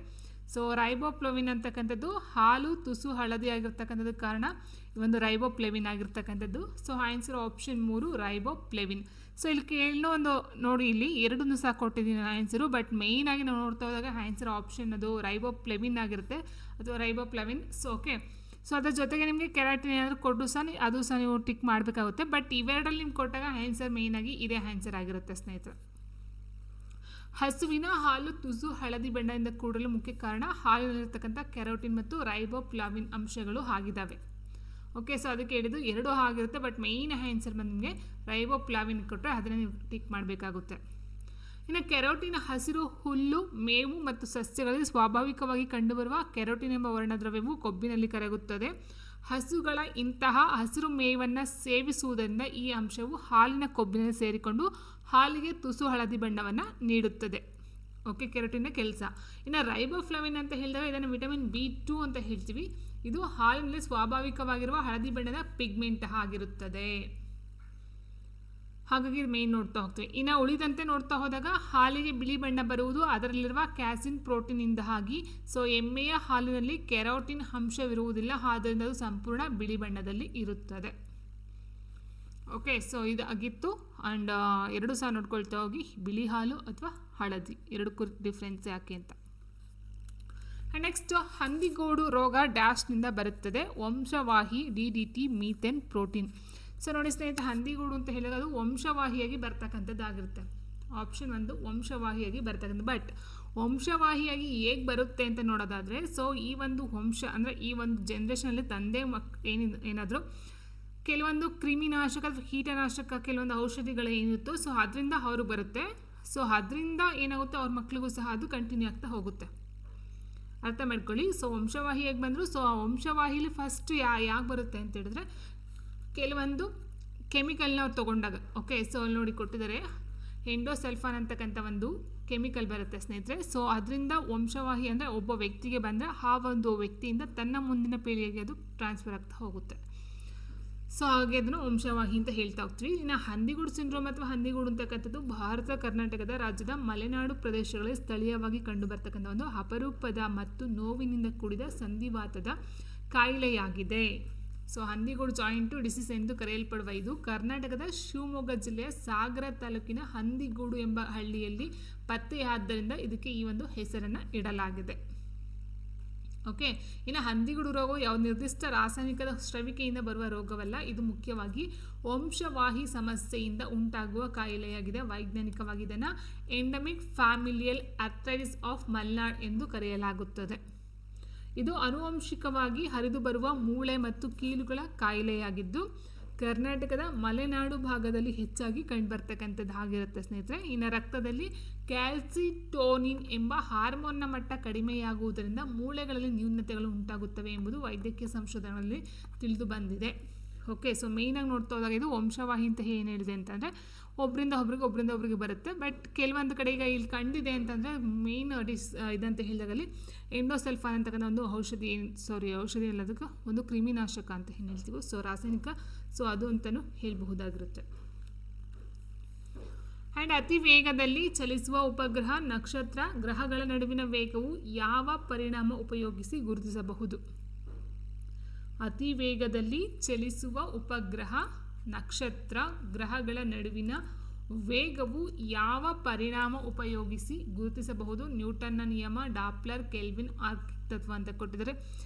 ಸೊ ರೈಬೋಫ್ಲೇವಿನ್ ಅಂತಕ್ಕಂಥದ್ದು ಹಾಲು ತುಸು ಹಳದಿ ಆಗಿರ್ತಕ್ಕಂಥದ್ದು ಕಾರಣ. ಒಂದು ರೈಬೋಪ್ಲೆವಿನ್ ಆಗಿರ್ತಕ್ಕಂಥದ್ದು. So answer option 3 ರೈಬೋಪ್ಲೆವಿನ್. ಸೊ ಇಲ್ಲಿ ಕೇಳೋ ಒಂದು ನೋಡಿ, ಇಲ್ಲಿ ಎರಡನ್ನೂ ಸಹ ಕೊಟ್ಟಿದ್ದೀನಿ ಆನ್ಸರು, ಬಟ್ ಮೇಯ್ನಾಗಿ ನಾವು ನೋಡ್ತಾ ಹೋದಾಗ ಆನ್ಸರ್ ಆಪ್ಷನ್ ಅದು ರೈಬೋಪ್ಲೆವಿನ್ ಆಗಿರುತ್ತೆ ಅಥವಾ ರೈಬೋಪ್ಲೆವಿನ್. ಸೊ ಓಕೆ, ಸೊ ಅದ್ರ ಜೊತೆಗೆ ನಿಮಗೆ ಕೆರಾಟಿನ್ ಏನಾದರೂ ಕೊಟ್ಟು ಸಹ ಅದು ಸಹ ನೀವು ಟಿಕ್ ಮಾಡಬೇಕಾಗುತ್ತೆ. ಬಟ್ ಇವೆರಡಲ್ಲಿ ನಿಮ್ಗೆ ಕೊಟ್ಟಾಗ ಆನ್ಸರ್ ಮೇಯ್ನಾಗಿ ಇದೇ ಆನ್ಸರ್ ಆಗಿರುತ್ತೆ ಸ್ನೇಹಿತರೆ. ಹಸುವಿನ ಹಾಲು ತುಸು ಹಳದಿ ಬಣ್ಣದಿಂದ ಕೂಡಲು ಮುಖ್ಯ ಕಾರಣ ಹಾಲಿನಲ್ಲಿರ್ತಕ್ಕಂಥ ಕೆರೋಟಿನ್ ಮತ್ತು ರೈಬೋಪ್ಲಾವಿನ್ ಅಂಶಗಳು ಆಗಿದ್ದಾವೆ. ಓಕೆ, ಸೊ ಅದಕ್ಕೆ ಹೇಳಿದ್ದು ಎರಡು ಆಗಿರುತ್ತೆ, ಬಟ್ ಮೇಯ್ನ್ ಆನ್ಸರ್ ಬಂದು ನಿಮಗೆ ರೈಬೋಪ್ಲಾವಿನ್ ಕೊಟ್ಟರೆ ಅದನ್ನು ನೀವು ಟಿಕ್ ಮಾಡಬೇಕಾಗುತ್ತೆ. ಇನ್ನು ಕೆರೋಟಿನ್ ಹಸಿರು ಹುಲ್ಲು, ಮೇವು ಮತ್ತು ಸಸ್ಯಗಳಲ್ಲಿ ಸ್ವಾಭಾವಿಕವಾಗಿ ಕಂಡುಬರುವ ಕೆರೋಟಿನ್ ಎಂಬ ವರ್ಣದ್ರವ್ಯವು ಕೊಬ್ಬಿನಲ್ಲಿ ಕರಗುತ್ತದೆ. ಹಸುಗಳ ಇಂತಹ ಹಸಿರು ಮೇವನ್ನು ಸೇವಿಸುವುದರಿಂದ ಈ ಅಂಶವು ಹಾಲಿನ ಕೊಬ್ಬಿನಲ್ಲಿ ಸೇರಿಕೊಂಡು ಹಾಲಿಗೆ ತುಸು ಹಳದಿ ಬಣ್ಣವನ್ನು ನೀಡುತ್ತದೆ. ಓಕೆ, ಕೆರೋಟಿನ್ನ ಕೆಲಸ. ಇನ್ನು ರೈಬೋಫ್ಲಾವಿನ್ ಅಂತ ಹೇಳಿದಾಗ ಇದನ್ನು ವಿಟಮಿನ್ B2 ಅಂತ ಹೇಳ್ತೀವಿ. ಇದು ಹಾಲಿನಲ್ಲಿ ಸ್ವಾಭಾವಿಕವಾಗಿರುವ ಹಳದಿ ಬಣ್ಣದ ಪಿಗ್ಮೆಂಟ್ ಆಗಿರುತ್ತದೆ. ಹಾಗಾಗಿ ಮೇನ್ ನೋಡ್ತಾ ಹೋಗ್ತೀವಿ. ಇನ್ನು ಉಳಿದಂತೆ ನೋಡ್ತಾ ಹೋದಾಗ ಹಾಲಿಗೆ ಬಿಳಿ ಬಣ್ಣ ಬರುವುದು ಅದರಲ್ಲಿರುವ ಕ್ಯಾಸಿನ್ ಪ್ರೋಟೀನಿಂದ ಆಗಿ. ಸೊ ಎಮ್ಮೆಯ ಹಾಲಿನಲ್ಲಿ ಕೆರೋಟಿನ್ ಅಂಶವಿರುವುದಿಲ್ಲ, ಆದ್ದರಿಂದ ಅದು ಸಂಪೂರ್ಣ ಬಿಳಿ ಬಣ್ಣದಲ್ಲಿ ಇರುತ್ತದೆ. ಓಕೆ, ಸೊ ಇದು ಆಗಿತ್ತು. ಆ್ಯಂಡ್ ಎರಡು ಸಹ ನೋಡ್ಕೊಳ್ತಾ ಹೋಗಿ, ಬಿಳಿ ಹಾಲು ಅಥವಾ ಹಳದಿ ಎರಡಕ್ಕೂ ಡಿಫ್ರೆನ್ಸ್ ಯಾಕೆ ಅಂತ. ನೆಕ್ಸ್ಟ್, ಹಂದಿಗೋಡು ರೋಗ ಡ್ಯಾಶ್ನಿಂದ ಬರುತ್ತದೆ. ವಂಶವಾಹಿ, DDT, ಮೀಥೇನ್, ಪ್ರೋಟೀನ್. ಸೊ ನೋಡಿ ಸ್ನೇಹಿತರೆ, ಹಂದಿಗೋಡು ಅಂತ ಹೇಳಿದಾಗ ಅದು ವಂಶವಾಹಿಯಾಗಿ ಬರ್ತಕ್ಕಂಥದ್ದಾಗಿರುತ್ತೆ. ಆಪ್ಷನ್ 1 ವಂಶವಾಹಿಯಾಗಿ ಬರ್ತಕ್ಕಂಥ. ಬಟ್ ವಂಶವಾಹಿಯಾಗಿ ಹೇಗೆ ಬರುತ್ತೆ ಅಂತ ನೋಡೋದಾದರೆ, ಸೊ ಈ ಒಂದು ವಂಶ ಅಂದರೆ ಈ ಒಂದು ಜನ್ರೇಷನಲ್ಲಿ ತಂದೆ ಏನಾದರೂ ಕೆಲವೊಂದು ಕ್ರಿಮಿನಾಶಕ ಅಥವಾ ಕೀಟನಾಶಕ ಕೆಲವೊಂದು ಔಷಧಿಗಳು ಏನಿರುತ್ತೋ, ಸೊ ಅದರಿಂದ ಅವ್ರಿಗೆ ಬರುತ್ತೆ. ಸೊ ಅದರಿಂದ ಏನಾಗುತ್ತೆ, ಅವ್ರ ಮಕ್ಕಳಿಗೂ ಸಹ ಅದು ಕಂಟಿನ್ಯೂ ಆಗ್ತಾ ಹೋಗುತ್ತೆ. ಅರ್ಥ ಮಾಡ್ಕೊಳ್ಳಿ. ಸೊ ವಂಶವಾಹಿಯಾಗಿ ಬಂದರು. ಸೊ ಆ ವಂಶವಾಹಿಲಿ ಫಸ್ಟ್ ಯಾಕೆ ಬರುತ್ತೆ ಅಂತ ಹೇಳಿದ್ರೆ, ಕೆಲವೊಂದು ಕೆಮಿಕಲ್ನ ಅವ್ರು ತೊಗೊಂಡಾಗ. ಓಕೆ, ಸೊ ಅಲ್ಲಿ ನೋಡಿ ಕೊಟ್ಟಿದ್ದಾರೆ, ಎಂಡೋಸಲ್ಫಾನ್ ಅಂತಕ್ಕಂಥ ಒಂದು ಕೆಮಿಕಲ್ ಬರುತ್ತೆ ಸ್ನೇಹಿತರೆ. ಸೊ ಅದರಿಂದ ವಂಶವಾಹಿ ಅಂದರೆ ಒಬ್ಬ ವ್ಯಕ್ತಿಗೆ ಬಂದರೆ ಆ ಒಂದು ವ್ಯಕ್ತಿಯಿಂದ ತನ್ನ ಮುಂದಿನ ಪೀಳಿಗೆಗೆ ಅದು ಟ್ರಾನ್ಸ್ಫರ್ ಆಗ್ತಾ ಹೋಗುತ್ತೆ. ಸೊ ಹಾಗೆ ಅದನ್ನು ವಂಶವಾಹಿ ಅಂತ ಹೇಳ್ತಾ ಹೋಗ್ತೀವಿ. ಇನ್ನು ಹಂದಿಗೂಡು ಸಿಂಡ್ರೋಮ್ ಅಥವಾ ಹಂದಿಗೂಡು ಅಂತಕ್ಕಂಥದ್ದು ಭಾರತ ಕರ್ನಾಟಕದ ರಾಜ್ಯದ ಮಲೆನಾಡು ಪ್ರದೇಶಗಳಲ್ಲಿ ಸ್ಥಳೀಯವಾಗಿ ಕಂಡುಬರ್ತಕ್ಕಂಥ ಒಂದು ಅಪರೂಪದ ಮತ್ತು ನೋವಿನಿಂದ ಕೂಡಿದ ಸಂಧಿವಾತದ ಕಾಯಿಲೆಯಾಗಿದೆ. ಸೊ ಹಂದಿಗೂಡು ಜಾಯಿಂಟು ಡಿಸೀಸ್ ಎಂದು ಕರೆಯಲ್ಪಡುವ ಇದು ಕರ್ನಾಟಕದ ಶಿವಮೊಗ್ಗ ಜಿಲ್ಲೆಯ ಸಾಗರ ತಾಲೂಕಿನ ಹಂದಿಗೂಡು ಎಂಬ ಹಳ್ಳಿಯಲ್ಲಿ ಪತ್ತೆಯಾದ್ದರಿಂದ ಇದಕ್ಕೆ ಈ ಒಂದು ಹೆಸರನ್ನು ಇಡಲಾಗಿದೆ. ಓಕೆ, ಇನ್ನು ಹಂದಿಗೂಡು ರೋಗವು ಯಾವ ನಿರ್ದಿಷ್ಟ ರಾಸಾಯನಿಕದ ಸ್ರವಿಕೆಯಿಂದ ಬರುವ ರೋಗವಲ್ಲ. ಇದು ಮುಖ್ಯವಾಗಿ ವಂಶವಾಹಿ ಸಮಸ್ಯೆಯಿಂದ ಉಂಟಾಗುವ ಕಾಯಿಲೆಯಾಗಿದೆ. ವೈಜ್ಞಾನಿಕವಾಗಿ ಇದನ್ನು endemic familial arthritis of Malnad ಎಂದು ಕರೆಯಲಾಗುತ್ತದೆ. ಇದು ಆನುವಂಶಿಕವಾಗಿ ಹರಿದು ಬರುವ ಮೂಳೆ ಮತ್ತು ಕೀಲುಗಳ ಕಾಯಿಲೆಯಾಗಿದ್ದು ಕರ್ನಾಟಕದ ಮಲೆನಾಡು ಭಾಗದಲ್ಲಿ ಹೆಚ್ಚಾಗಿ ಕಂಡುಬರ್ತಕ್ಕಂಥದ್ದಾಗಿರುತ್ತೆ ಸ್ನೇಹಿತರೆ. ಇನ್ನು ರಕ್ತದಲ್ಲಿ ಕ್ಯಾಲ್ಸಿಟೋನಿನ್ ಎಂಬ ಹಾರ್ಮೋನ್ನ ಮಟ್ಟ ಕಡಿಮೆಯಾಗುವುದರಿಂದ ಮೂಳೆಗಳಲ್ಲಿ ನ್ಯೂನತೆಗಳು ಉಂಟಾಗುತ್ತವೆ ಎಂಬುದು ವೈದ್ಯಕೀಯ ಸಂಶೋಧನೆಗಳಲ್ಲಿ ತಿಳಿದು ಬಂದಿದೆ. ಓಕೆ, ಸೊ ಮೇಯ್ನಾಗಿ ನೋಡ್ತಾ ಹೋದಾಗ ಇದು ವಂಶವಾಹಿ ಅಂತ ಏನು ಹೇಳಿದೆ ಅಂತಂದರೆ ಒಬ್ಬರಿಂದ ಒಬ್ರಿಗೆ ಬರುತ್ತೆ. ಬಟ್ ಕೆಲವೊಂದು ಕಡೆ ಈಗ ಇಲ್ಲಿ ಕಂಡಿದೆ ಅಂತಂದರೆ ಮೇಯ್ನ್ ಇದಂತ ಹೇಳಿದಾಗಲ್ಲಿ ಎಂಡೋಸಲ್ಫಾನ್ ಅಂತಕ್ಕಂಥ ಒಂದು ಔಷಧಿ ಎಲ್ಲದಕ್ಕೆ ಒಂದು ಕ್ರಿಮಿನಾಶಕ ಅಂತ ಏನು ಹೇಳ್ತೀವೋ, ಸೊ ರಾಸಾಯನಿಕ, ಸೊ ಅದು ಅಂತಲೂ ಹೇಳಬಹುದಾಗಿರುತ್ತೆ. ಆ್ಯಂಡ್ ಅತಿ ವೇಗದಲ್ಲಿ ಚಲಿಸುವ ಉಪಗ್ರಹ, ನಕ್ಷತ್ರ, ಗ್ರಹಗಳ ನಡುವಿನ ವೇಗವು ಯಾವ ಪರಿಣಾಮ ಉಪಯೋಗಿಸಿ ಗುರುತಿಸಬಹುದು? ಅತಿ ವೇಗದಲ್ಲಿ ಚಲಿಸುವ ಉಪಗ್ರಹ, ನಕ್ಷತ್ರ, ಗ್ರಹಗಳ ನಡುವಿನ ವೇಗವು ಯಾವ ಪರಿಣಾಮ ಉಪಯೋಗಿಸಿ ಗುರುತಿಸಬಹುದು? ನ್ಯೂಟನ್ನ ನಿಯಮ, ಡಾಪ್ಲರ್, ಕೆಲ್ವಿನ್, ಆರ್ಕಿಮಿಡಿಸ್ ತತ್ವ ಅಂತ ಕೊಟ್ಟಿದ್ದಾರೆ.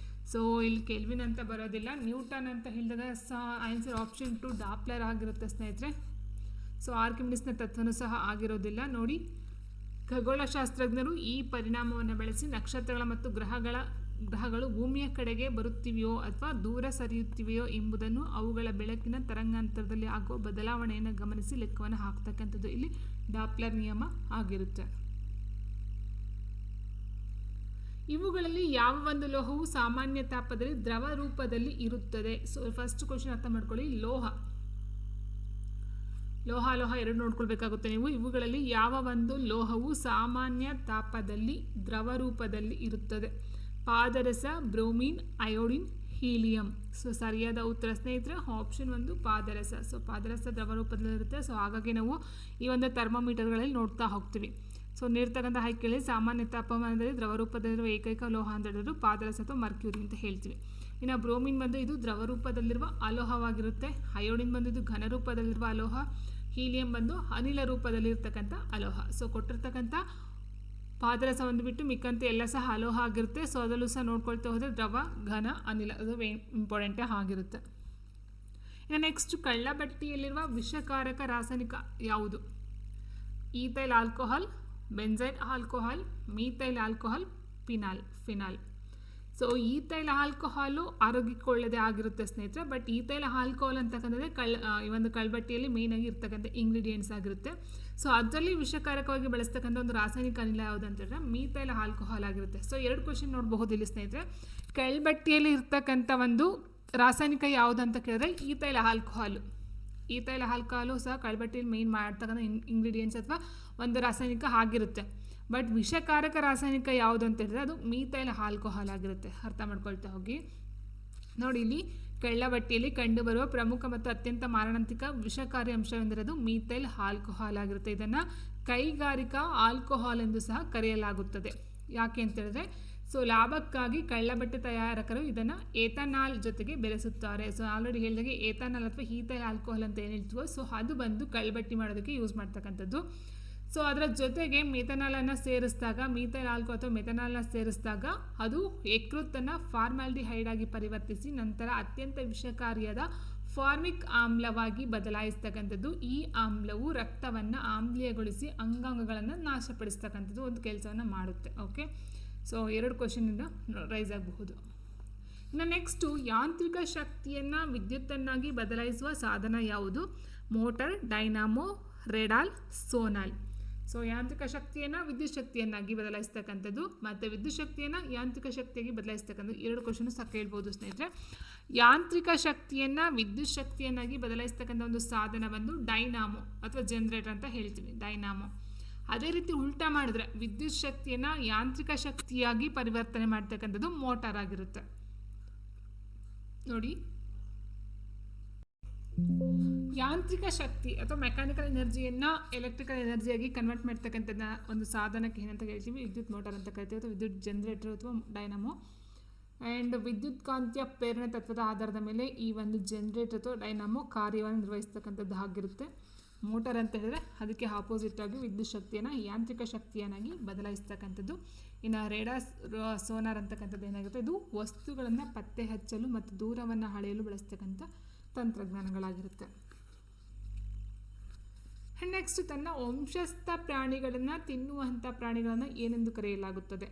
ಸೊ ಇಲ್ಲಿ ಕೆಲ್ವಿನ್ ಅಂತ ಬರೋದಿಲ್ಲ, ನ್ಯೂಟನ್ ಅಂತ ಹೇಳಿದಾಗ ಆನ್ಸರ್ ಆಪ್ಷನ್ 2 ಡಾಪ್ಲರ್ ಆಗಿರುತ್ತೆ ಸ್ನೇಹಿತರೆ. ಸೊ ಆರ್ಕಿಮಿಡಿಸ್ನ ತತ್ವನೂ ಸಹ ಆಗಿರೋದಿಲ್ಲ. ನೋಡಿ, ಖಗೋಳಶಾಸ್ತ್ರಜ್ಞರು ಈ ಪರಿಣಾಮವನ್ನು ಬಳಸಿ ನಕ್ಷತ್ರಗಳ ಮತ್ತು ಗ್ರಹಗಳು ಭೂಮಿಯ ಕಡೆಗೆ ಬರುತ್ತಿವೆಯೋ ಅಥವಾ ದೂರ ಸರಿಯುತ್ತಿವೆಯೋ ಎಂಬುದನ್ನು ಅವುಗಳ ಬೆಳಕಿನ ತರಂಗಾಂತರದಲ್ಲಿ ಆಗುವ ಬದಲಾವಣೆಯನ್ನು ಗಮನಿಸಿ ಲೆಕ್ಕವನ್ನು ಹಾಕ್ತಕ್ಕಂಥದ್ದು ಇಲ್ಲಿ ಡಾಪ್ಲರ್ ನಿಯಮ ಆಗಿರುತ್ತೆ. ಇವುಗಳಲ್ಲಿ ಯಾವ ಒಂದು ಲೋಹವು ಸಾಮಾನ್ಯ ತಾಪದಲ್ಲಿ ದ್ರವ ರೂಪದಲ್ಲಿ ಇರುತ್ತದೆ? ಸೊ ಫಸ್ಟ್ ಕ್ವಶನ್ ಅರ್ಥ ಮಾಡ್ಕೊಳ್ಳಿ. ಲೋಹ ಎರಡು ನೋಡ್ಕೊಳ್ಬೇಕಾಗುತ್ತೆ ನೀವು. ಇವುಗಳಲ್ಲಿ ಯಾವ ಒಂದು ಲೋಹವು ಸಾಮಾನ್ಯ ತಾಪದಲ್ಲಿ ದ್ರವ ರೂಪದಲ್ಲಿ ಇರುತ್ತದೆ? ಪಾದರಸ, ಬ್ರೋಮಿನ್, ಅಯೋಡಿನ್, ಹೀಲಿಯಂ. ಸೊ ಸರಿಯಾದ ಉತ್ತರ ಸ್ನೇಹಿತರೆ ಆಪ್ಷನ್ 1 ಪಾದರಸ. ಸೊ ಪಾದರಸ ದ್ರವ ರೂಪದಲ್ಲಿರುತ್ತೆ. ಸೊ ಹಾಗಾಗಿ ನಾವು ಈ ಒಂದು ಥರ್ಮೋಮೀಟರ್ಗಳಲ್ಲಿ ನೋಡ್ತಾ ಹೋಗ್ತೀವಿ. ಸೊ ನೀಡ್ತಕ್ಕಂಥ ಆಯ್ಕೆಯಲ್ಲಿ ಸಾಮಾನ್ಯ ತಾಪಮಾನದಲ್ಲಿ ದ್ರವ ರೂಪದಲ್ಲಿರುವ ಏಕೈಕ ಲೋಹ ಅಂತ ಹೇಳಿದ್ರು ಪಾದರಸ ಅಥವಾ ಮರ್ಕ್ಯೂರಿ ಅಂತ ಹೇಳ್ತೀವಿ. ಇನ್ನು ಬ್ರೋಮಿನ್ ಬಂದು ಇದು ದ್ರವ ರೂಪದಲ್ಲಿರುವ ಅಲೋಹವಾಗಿರುತ್ತೆ. ಅಯೋಡಿನ್ ಬಂದು ಇದು ಘನ ರೂಪದಲ್ಲಿರುವ ಅಲೋಹ. ಹೀಲಿಯಂ ಬಂದು ಅನಿಲ ರೂಪದಲ್ಲಿರ್ತಕ್ಕಂಥ ಅಲೋಹ. ಸೊ ಕೊಟ್ಟಿರ್ತಕ್ಕಂಥ ಪಾದರಸ ಒಂದು ಬಿಟ್ಟು ಮಿಕ್ಕಂತೆ ಎಲ್ಲ ಸಹ ಅಲೋಹ ಆಗಿರುತ್ತೆ. ಸೊ ಅದರಲ್ಲೂ ಸಹ ನೋಡ್ಕೊಳ್ತಾ ಹೋದರೆ ದ್ರವ, ಘನ, ಅನಿಲ ಅದು ಇಂಪಾರ್ಟೆಂಟೇ ಆಗಿರುತ್ತೆ. ಇನ್ನು ನೆಕ್ಸ್ಟ್ ಕಳ್ಳಬಟ್ಟಿಯಲ್ಲಿರುವ ವಿಷಕಾರಕ ರಾಸಾಯನಿಕ ಯಾವುದು? Ethyl alcohol, benzyl alcohol, methyl alcohol, phenol. So ethyl alcohol ಆರೋಗ್ಯಕ್ಕೆ ಒಳ್ಳೆಯದೇ ಆಗಿರುತ್ತೆ ಸ್ನೇಹಿತರೆ. ಬಟ್ ಈಥೈಲ್ ಆಲ್ಕೋಹಾಲ್ ಅಂತಕ್ಕಂಥದ್ದೇ ಈ ಒಂದು ಕಳ್ಳಬಟ್ಟಿಯಲ್ಲಿ ಮೇಯ್ನಾಗಿ ಇರ್ತಕ್ಕಂಥ ಇಂಗ್ರೀಡಿಯೆಂಟ್ಸ್ ಆಗಿರುತ್ತೆ. ಸೊ ಅದರಲ್ಲಿ ವಿಷಕಾರಕವಾಗಿ ಬಳಸ್ತಕ್ಕಂಥ ಒಂದು ರಾಸಾಯನಿಕ ಅನಿಲ ಯಾವುದು ಅಂತ ಹೇಳಿದ್ರೆ ಮೀಥೈಲ್ ಆಲ್ಕೋಹಾಲ್ ಆಗಿರುತ್ತೆ. ಸೊ 2 ಕ್ವಶನ್ ನೋಡಬಹುದು ಇಲ್ಲಿ ಸ್ನೇಹಿತರೆ. ಕಳ್ಳಬಟ್ಟಿಯಲ್ಲಿ ಇರ್ತಕ್ಕಂಥ ಒಂದು ರಾಸಾಯನಿಕ ಯಾವುದು ಅಂತ ಕೇಳಿದ್ರೆ ಈಥೈಲ್ ಆಲ್ಕೋಹಾಲು ಸಹ ಕಳ್ಳಬಟ್ಟಿಯಲ್ಲಿ ಮೇಯ್ನ್ ಮಾಡ್ತಕ್ಕಂಥ ಇಂಗ್ರೀಡಿಯೆಂಟ್ಸ್ ಅಥವಾ ಒಂದು ರಾಸಾಯನಿಕ ಆಗಿರುತ್ತೆ. ಬಟ್ ವಿಷಕಾರಕ ರಾಸಾಯನಿಕ ಯಾವುದು ಅಂತ ಹೇಳಿದ್ರೆ ಅದು ಮೀಥೈಲ್ ಆಲ್ಕೋಹಾಲ್ ಆಗಿರುತ್ತೆ. ಅರ್ಥ ಮಾಡ್ಕೊಳ್ತಾ ಹೋಗಿ. ನೋಡಿ, ಇಲ್ಲಿ ಕಳ್ಳಬಟ್ಟಿಯಲ್ಲಿ ಕಂಡುಬರುವ ಪ್ರಮುಖ ಮತ್ತು ಅತ್ಯಂತ ಮಾರಣಾಂತಿಕ ವಿಷಕಾರಿ ಅಂಶವೆಂದರೆ ಅದು ಮೀಥೈಲ್ ಆಲ್ಕೋಹಾಲ್ ಆಗಿರುತ್ತೆ. ಇದನ್ನು ಕೈಗಾರಿಕಾ ಆಲ್ಕೋಹಾಲ್ ಎಂದು ಸಹ ಕರೆಯಲಾಗುತ್ತದೆ. ಯಾಕೆ ಅಂತ ಹೇಳಿದ್ರೆ ಸೊ ಲಾಭಕ್ಕಾಗಿ ಕಳ್ಳಬಟ್ಟೆ ತಯಾರಕರು ಇದನ್ನು ಏಥನಾಲ್ ಜೊತೆಗೆ ಬೆರೆಸುತ್ತಾರೆ. ಸೊ ಆಲ್ರೆಡಿ ಹೇಳಿದಾಗೆ ಏಥನಾಲ್ ಅಥವಾ ಈಥೈಲ್ ಆಲ್ಕೋಹಾಲ್ ಅಂತ ಏನು ಹೇಳ್ತೀವೋ ಸೊ ಅದು ಬಂದು ಕಳ್ಳಬಟ್ಟಿ ಮಾಡೋದಕ್ಕೆ ಯೂಸ್ ಮಾಡ್ತಕ್ಕಂಥದ್ದು. ಸೊ ಅದರ ಜೊತೆಗೆ ಮೆಥನಾಲನ್ನು ಸೇರಿಸಿದಾಗ, ಮೀಥೈಲ್ ಆಲ್ಕೋಹಾಲ್ ಅಥವಾ ಮೆಥನಾಲ್ನ ಸೇರಿಸಿದಾಗ ಅದು ಯಕೃತ್ತನ್ನು ಫಾರ್ಮಾಲ್ಡಿಹೈಡ್ ಆಗಿ ಪರಿವರ್ತಿಸಿ ನಂತರ ಅತ್ಯಂತ ವಿಷಕಾರಿಯಾದ ಫಾರ್ಮಿಕ್ ಆಮ್ಲವಾಗಿ ಬದಲಾಯಿಸ್ತಕ್ಕಂಥದ್ದು. ಈ ಆಮ್ಲವು ರಕ್ತವನ್ನು ಆಮ್ಲೀಯಗೊಳಿಸಿ ಅಂಗಾಂಗಗಳನ್ನು ನಾಶಪಡಿಸ್ತಕ್ಕಂಥದ್ದು ಒಂದು ಕೆಲಸವನ್ನು ಮಾಡುತ್ತೆ. ಓಕೆ, ಸೊ 2 ಕ್ವಶನಿಂದ ರೈಸ್ ಆಗಬಹುದು. ಇನ್ನು ನೆಕ್ಸ್ಟು ಯಾಂತ್ರಿಕ ಶಕ್ತಿಯನ್ನು ವಿದ್ಯುತ್ತನ್ನಾಗಿ ಬದಲಾಯಿಸುವ ಸಾಧನ ಯಾವುದು? Motor, dynamo, radar, sonar. So ಯಾಂತ್ರಿಕ ಶಕ್ತಿಯನ್ನು ವಿದ್ಯುತ್ ಶಕ್ತಿಯನ್ನಾಗಿ ಬದಲಾಯಿಸ್ತಕ್ಕಂಥದ್ದು ಮತ್ತು ವಿದ್ಯುತ್ ಶಕ್ತಿಯನ್ನು ಯಾಂತ್ರಿಕ ಶಕ್ತಿಯಾಗಿ ಬದಲಾಯಿಸ್ತಕ್ಕಂಥದ್ದು 2 ಕ್ವಶನ್ ಸಹ ಕೇಳ್ಬೋದು ಸ್ನೇಹಿತರೆ. ಯಾಂತ್ರಿಕ ಶಕ್ತಿಯನ್ನು ವಿದ್ಯುತ್ ಶಕ್ತಿಯನ್ನಾಗಿ ಬದಲಾಯಿಸ್ತಕ್ಕಂಥ ಒಂದು ಸಾಧನ ಬಂದು ಡೈನಾಮೋ ಅಥವಾ ಜನರೇಟರ್ ಅಂತ ಹೇಳ್ತೀವಿ, ಡೈನಾಮೋ. ಅದೇ ರೀತಿ ಉಲ್ಟಾ ಮಾಡಿದ್ರೆ ವಿದ್ಯುತ್ ಶಕ್ತಿಯನ್ನು ಯಾಂತ್ರಿಕ ಶಕ್ತಿಯಾಗಿ ಪರಿವರ್ತನೆ ಮಾಡ್ತಕ್ಕಂಥದ್ದು ಮೋಟಾರ್ ಆಗಿರುತ್ತೆ. ನೋಡಿ, ಯಾಂತ್ರಿಕ ಶಕ್ತಿ ಅಥವಾ ಮೆಕ್ಯಾನಿಕಲ್ ಎನರ್ಜಿಯನ್ನು ಎಲೆಕ್ಟ್ರಿಕಲ್ ಎನರ್ಜಿಯಾಗಿ ಕನ್ವರ್ಟ್ ಮಾಡ್ತಕ್ಕಂಥದ್ದು ಒಂದು ಸಾಧನಕ್ಕೆ ಏನಂತ ಹೇಳ್ತೀವಿ? ವಿದ್ಯುತ್ ಮೋಟಾರ್ ಅಂತ ಕರಿತೀವಿ ಅಥವಾ ವಿದ್ಯುತ್ ಜನರೇಟರ್ ಅಥವಾ ಡೈನಾಮೋ. ಆ್ಯಂಡ್ ವಿದ್ಯುತ್ ಕಾಂತೀಯ ಪ್ರೇರಣೆ ತತ್ವದ ಆಧಾರದ ಮೇಲೆ ಈ ಒಂದು ಜನರೇಟರ್ ಅಥವಾ ಡೈನಾಮೋ ಕಾರ್ಯವನ್ನು ನಿರ್ವಹಿಸ್ತಕ್ಕಂಥದ್ದು ಆಗಿರುತ್ತೆ. ಮೋಟಾರ್ ಅಂತ ಹೇಳಿದ್ರೆ ಅದಕ್ಕೆ ಆಪೋಸಿಟ್ ಆಗಿ ವಿದ್ಯುತ್ ಶಕ್ತಿಯನ್ನು ಯಾಂತ್ರಿಕ ಶಕ್ತಿಯನ್ನಾಗಿ ಬದಲಾಯಿಸ್ತಕ್ಕಂಥದ್ದು. ಇನ್ನು ರೇಡಾರ್, ಸೋನಾರ್ ಅಂತಕ್ಕಂಥದ್ದು ಏನಾಗುತ್ತೆ? ಇದು ವಸ್ತುಗಳನ್ನು ಪತ್ತೆ ಹಚ್ಚಲು ಮತ್ತು ದೂರವನ್ನು ಅಳೆಯಲು ಬಳಸ್ತಕ್ಕಂಥ ತಂತ್ರಜ್ಞಾನಗಳಾಗಿರುತ್ತೆ. ನೆಕ್ಸ್ಟ್, ತನ್ನ ವಂಶಸ್ಥ ಪ್ರಾಣಿಗಳನ್ನು ತಿನ್ನುವಂಥ ಪ್ರಾಣಿಗಳನ್ನು ಏನೆಂದು ಕರೆಯಲಾಗುತ್ತದೆ?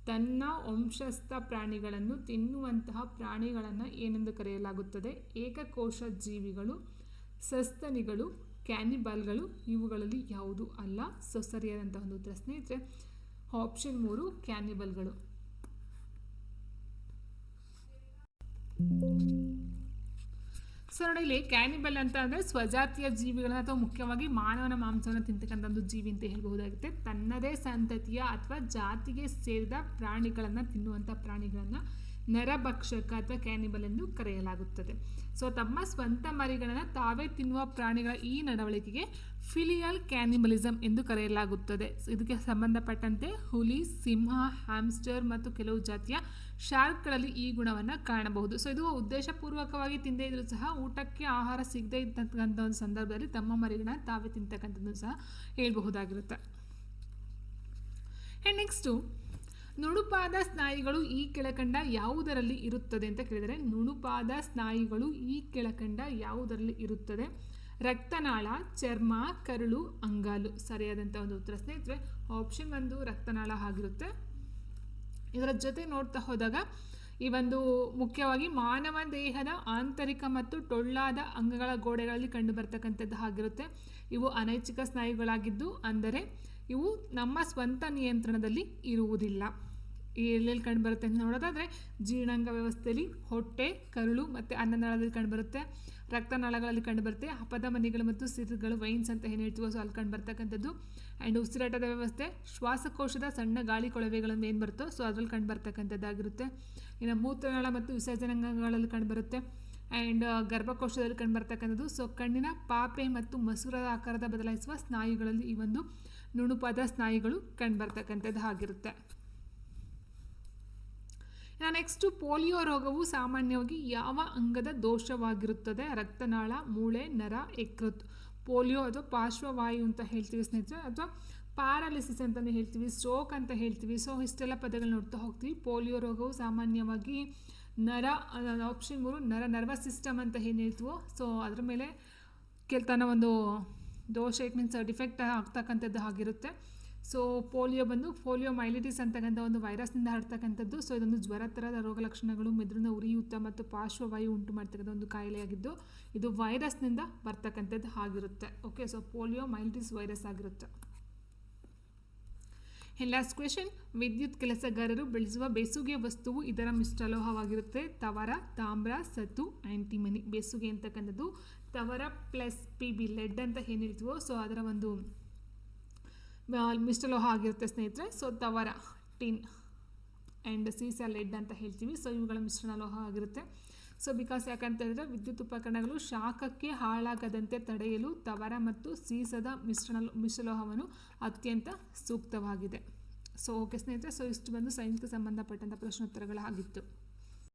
ತನ್ನ ವಂಶಸ್ಥ ಪ್ರಾಣಿಗಳನ್ನು ತಿನ್ನುವಂತಹ ಪ್ರಾಣಿಗಳನ್ನು ಏನೆಂದು ಕರೆಯಲಾಗುತ್ತದೆ? ಏಕಕೋಶ ಜೀವಿಗಳು, ಸಸ್ತನಿಗಳು, ಕ್ಯಾನಿಬಲ್ಗಳು. ಇವುಗಳಲ್ಲಿ ಯಾವುದು ಅಲ್ಲ. ಸೊ ಸರಿಯಾದಂಥ ಒಂದು ಉತ್ತರ ಸ್ನೇಹಿತರೆ ಆಪ್ಷನ್ 3 ಕ್ಯಾನಿಬಲ್ಗಳು. ಸೊ ನೋಡಿ, ಇಲ್ಲಿ ಕ್ಯಾನಿಬಲ್ ಅಂತ ಅಂದರೆ ಸ್ವಜಾತಿಯ ಜೀವಿಗಳನ್ನ ಅಥವಾ ಮುಖ್ಯವಾಗಿ ಮಾನವನ ಮಾಂಸವನ್ನು ತಿಂತಕ್ಕಂಥ ಒಂದು ಜೀವಿ ಅಂತ ಹೇಳಬಹುದಾಗುತ್ತೆ. ತನ್ನದೇ ಸಂತತಿಯ ಅಥವಾ ಜಾತಿಗೆ ಸೇರಿದ ಪ್ರಾಣಿಗಳನ್ನು ತಿನ್ನುವಂಥ ಪ್ರಾಣಿಗಳನ್ನು ನರಭಕ್ಷಕ ಅಥವಾ ಕ್ಯಾನಿಬಲ್ ಎಂದು ಕರೆಯಲಾಗುತ್ತದೆ. ಸೊ ತಮ್ಮ ಸ್ವಂತ ಮರಿಗಳನ್ನು ತಾವೇ ತಿನ್ನುವ ಪ್ರಾಣಿಗಳ ಈ ನಡವಳಿಕೆಗೆ ಫಿಲಿಯಲ್ ಕ್ಯಾನಿಬಲಿಸಮ್ ಎಂದು ಕರೆಯಲಾಗುತ್ತದೆ. ಇದಕ್ಕೆ ಸಂಬಂಧಪಟ್ಟಂತೆ ಹುಲಿ, ಸಿಂಹ, ಹ್ಯಾಮ್ಸ್ಟರ್ ಮತ್ತು ಕೆಲವು ಜಾತಿಯ ಶಾರ್ಕ್ಗಳಲ್ಲಿ ಈ ಗುಣವನ್ನು ಕಾಣಬಹುದು. ಸೊ ಇದು ಉದ್ದೇಶಪೂರ್ವಕವಾಗಿ ತಿಂದೇ ಇದ್ರೂ ಸಹ ಊಟಕ್ಕೆ ಆಹಾರ ಸಿಗದೇ ಇರ್ತಕ್ಕಂಥ ಒಂದು ಸಂದರ್ಭದಲ್ಲಿ ತಮ್ಮ ಮರಿಗಳನ್ನ ತಾವೇ ತಿಂತಕ್ಕಂಥದ್ದು ಸಹ ಹೇಳ್ಬಹುದಾಗಿರುತ್ತೆ. ನೆಕ್ಸ್ಟು, ನುಣುಪಾದ ಸ್ನಾಯುಗಳು ಈ ಕೆಳಕಂಡ ಯಾವುದರಲ್ಲಿ ಇರುತ್ತದೆ ಅಂತ ಕೇಳಿದರೆ, ನುಣುಪಾದ ಸ್ನಾಯುಗಳು ಈ ಕೆಳಕಂಡ ಯಾವುದರಲ್ಲಿ ಇರುತ್ತದೆ? ರಕ್ತನಾಳ, ಚರ್ಮ, ಕರುಳು, ಅಂಗಾಲು. ಸರಿಯಾದಂಥ ಒಂದು ಉತ್ತರ ಸ್ನೇಹಿತರೆ ಆಪ್ಷನ್ 1 ರಕ್ತನಾಳ ಆಗಿರುತ್ತೆ. ಇದರ ಜೊತೆ ನೋಡ್ತಾ ಹೋದಾಗ ಈ ಒಂದು ಮುಖ್ಯವಾಗಿ ಮಾನವ ದೇಹದ ಆಂತರಿಕ ಮತ್ತು ಟೊಳ್ಳಾದ ಅಂಗಗಳ ಗೋಡೆಗಳಲ್ಲಿ ಕಂಡು ಬರ್ತಕ್ಕಂಥದ್ದು ಆಗಿರುತ್ತೆ. ಇವು ಅನೈಚ್ಛಿಕ ಸ್ನಾಯುಗಳಾಗಿದ್ದು ಅಂದರೆ ಇವು ನಮ್ಮ ಸ್ವಂತ ನಿಯಂತ್ರಣದಲ್ಲಿ ಇರುವುದಿಲ್ಲ. ಎಲ್ಲೆಲ್ಲಿ ಕಂಡುಬರುತ್ತೆ ಅಂತ ನೋಡೋದಾದರೆ ಜೀರ್ಣಾಂಗ ವ್ಯವಸ್ಥೆಯಲ್ಲಿ ಹೊಟ್ಟೆ, ಕರುಳು ಮತ್ತು ಅನ್ನನಾಳದಲ್ಲಿ ಕಂಡುಬರುತ್ತೆ. ರಕ್ತನಾಳಗಳಲ್ಲಿ ಕಂಡುಬರುತ್ತೆ. ಅಪಧಮನಿಗಳು ಮತ್ತು ಸಿರಗಳು, ವೈನ್ಸ್ ಅಂತ ಏನು ಹೇಳ್ತೀವೋ ಸೊ ಅಲ್ಲಿ ಕಂಡುಬರ್ತಕ್ಕಂಥದ್ದು. ಆ್ಯಂಡ್ ಉಸಿರಾಟದ ವ್ಯವಸ್ಥೆ, ಶ್ವಾಸಕೋಶದ ಸಣ್ಣ ಗಾಳಿ ಕೊಳವೆಗಳನ್ನು ಏನು ಬರುತ್ತೋ ಸೊ ಅದ್ರಲ್ಲಿ ಕಂಡುಬರ್ತಕ್ಕಂಥದ್ದಾಗಿರುತ್ತೆ. ಇನ್ನು ಮೂತ್ರನಾಳ ಮತ್ತು ವಿಸರ್ಜನಾಂಗಗಳಲ್ಲಿ ಕಂಡುಬರುತ್ತೆ. ಆ್ಯಂಡ್ ಗರ್ಭಕೋಶದಲ್ಲಿ ಕಂಡುಬರ್ತಕ್ಕಂಥದ್ದು. ಸೊ ಕಣ್ಣಿನ ಪಾಪೆ ಮತ್ತು ಮಸೂರದ ಆಕಾರದ ಬದಲಾಯಿಸುವ ಸ್ನಾಯುಗಳಲ್ಲಿ ಈ ಒಂದು ನುಣುಪಾದ ಸ್ನಾಯುಗಳು ಕಂಡುಬರ್ತಕ್ಕಂಥದ್ದು ಆಗಿರುತ್ತೆ. ನೆಕ್ಸ್ಟು ಪೋಲಿಯೋ ರೋಗವು ಸಾಮಾನ್ಯವಾಗಿ ಯಾವ ಅಂಗದ ದೋಷವಾಗಿರುತ್ತದೆ? ರಕ್ತನಾಳ, ಮೂಳೆ, ನರ, ಯಕೃತ್. ಪೋಲಿಯೋ ಅಥವಾ ಪಾರ್ಶ್ವವಾಯು ಅಂತ ಹೇಳ್ತೀವಿ ಸ್ನೇಹಿತರೆ, ಅಥವಾ ಪ್ಯಾರಾಲಿಸಿಸ್ ಅಂತಲೇ ಹೇಳ್ತೀವಿ, ಸ್ಟ್ರೋಕ್ ಅಂತ ಹೇಳ್ತೀವಿ. ಸೊ ಇಷ್ಟೆಲ್ಲ ಪದಗಳು ನೋಡ್ತಾ ಹೋಗ್ತೀವಿ. ಪೋಲಿಯೋ ರೋಗವು ಸಾಮಾನ್ಯವಾಗಿ ನರ, ಆಪ್ಷನ್ 3 ನರ್ವಸ್ ಸಿಸ್ಟಮ್ ಅಂತ ಏನು ಹೇಳ್ತೀವೋ ಸೊ ಅದ್ರ ಮೇಲೆ ತನ್ನ ಒಂದು ದೋಷ ಇಟ್ ಮೀನ್ಸ್ ಡಿಫೆಕ್ಟ್ ಆಗ್ತಕ್ಕಂಥದ್ದು ಆಗಿರುತ್ತೆ. ಸೊ ಪೋಲಿಯೋ ಮೈಲಿಟಿಸ್ ಅಂತಕ್ಕಂಥ ಒಂದು ವೈರಸ್ನಿಂದ ಹರಡ್ತಕ್ಕಂಥದ್ದು. ಸೊ ಇದೊಂದು ಜ್ವರ ಥರದ ರೋಗ ಲಕ್ಷಣಗಳು, ಮೆದುಳಿನ ಉರಿಯೂತ ಮತ್ತು ಪಾರ್ಶ್ವವಾಯು ಉಂಟು ಮಾಡ್ತಕ್ಕಂಥ ಒಂದು ಕಾಯಿಲೆಯಾಗಿದ್ದು ಇದು ವೈರಸ್ನಿಂದ ಬರ್ತಕ್ಕಂಥದ್ದು ಆಗಿರುತ್ತೆ. ಓಕೆ, ಸೊ ಪೋಲಿಯೋ ಮೈಲಿಟಿಸ್ ವೈರಸ್ ಆಗಿರುತ್ತೆ. ಲಾಸ್ಟ್ ಕ್ವೆಶನ್, ವಿದ್ಯುತ್ ಕೆಲಸಗಾರರು ಬಳಸುವ ಬೆಸುಗೆ ವಸ್ತುವು ಇದರ ಮಿಶ್ರಲೋಹವಾಗಿರುತ್ತೆ. ತವರ, ತಾಮ್ರ, ಸತು, ಆಂಟಿಮನಿ. ಬೆಸುಗೆ ಅಂತಕ್ಕಂಥದ್ದು ತವರ ಪ್ಲಸ್ PB ಲೆಡ್ ಅಂತ ಏನು ಹೇಳ್ತೀವೋ ಸೊ ಅದರ ಒಂದು ಮಿಶ್ರಲೋಹ ಆಗಿರುತ್ತೆ ಸ್ನೇಹಿತರೆ. ಸೊ ತವರ, ಟಿನ್ ಆ್ಯಂಡ್ ಸೀಸ ಲೆಡ್ ಅಂತ ಹೇಳ್ತೀವಿ. ಸೊ ಇವುಗಳ ಮಿಶ್ರಣ ಲೋಹ ಆಗಿರುತ್ತೆ. ಸೊ ಬಿಕಾಸ್ ಯಾಕಂತ ಹೇಳಿದ್ರೆ ವಿದ್ಯುತ್ ಉಪಕರಣಗಳು ಶಾಖಕ್ಕೆ ಹಾಳಾಗದಂತೆ ತಡೆಯಲು ತವರ ಮತ್ತು ಸೀಸದ ಮಿಶ್ರಲೋಹವನ್ನು ಅತ್ಯಂತ ಸೂಕ್ತವಾಗಿದೆ. ಸೊ ಓಕೆ ಸ್ನೇಹಿತರೆ, ಸೊ ಇಷ್ಟು ಬಂದು ಸೈನ್ಸ್ಗೆ ಸಂಬಂಧಪಟ್ಟಂಥ ಪ್ರಶ್ನೋತ್ತರಗಳಾಗಿತ್ತು.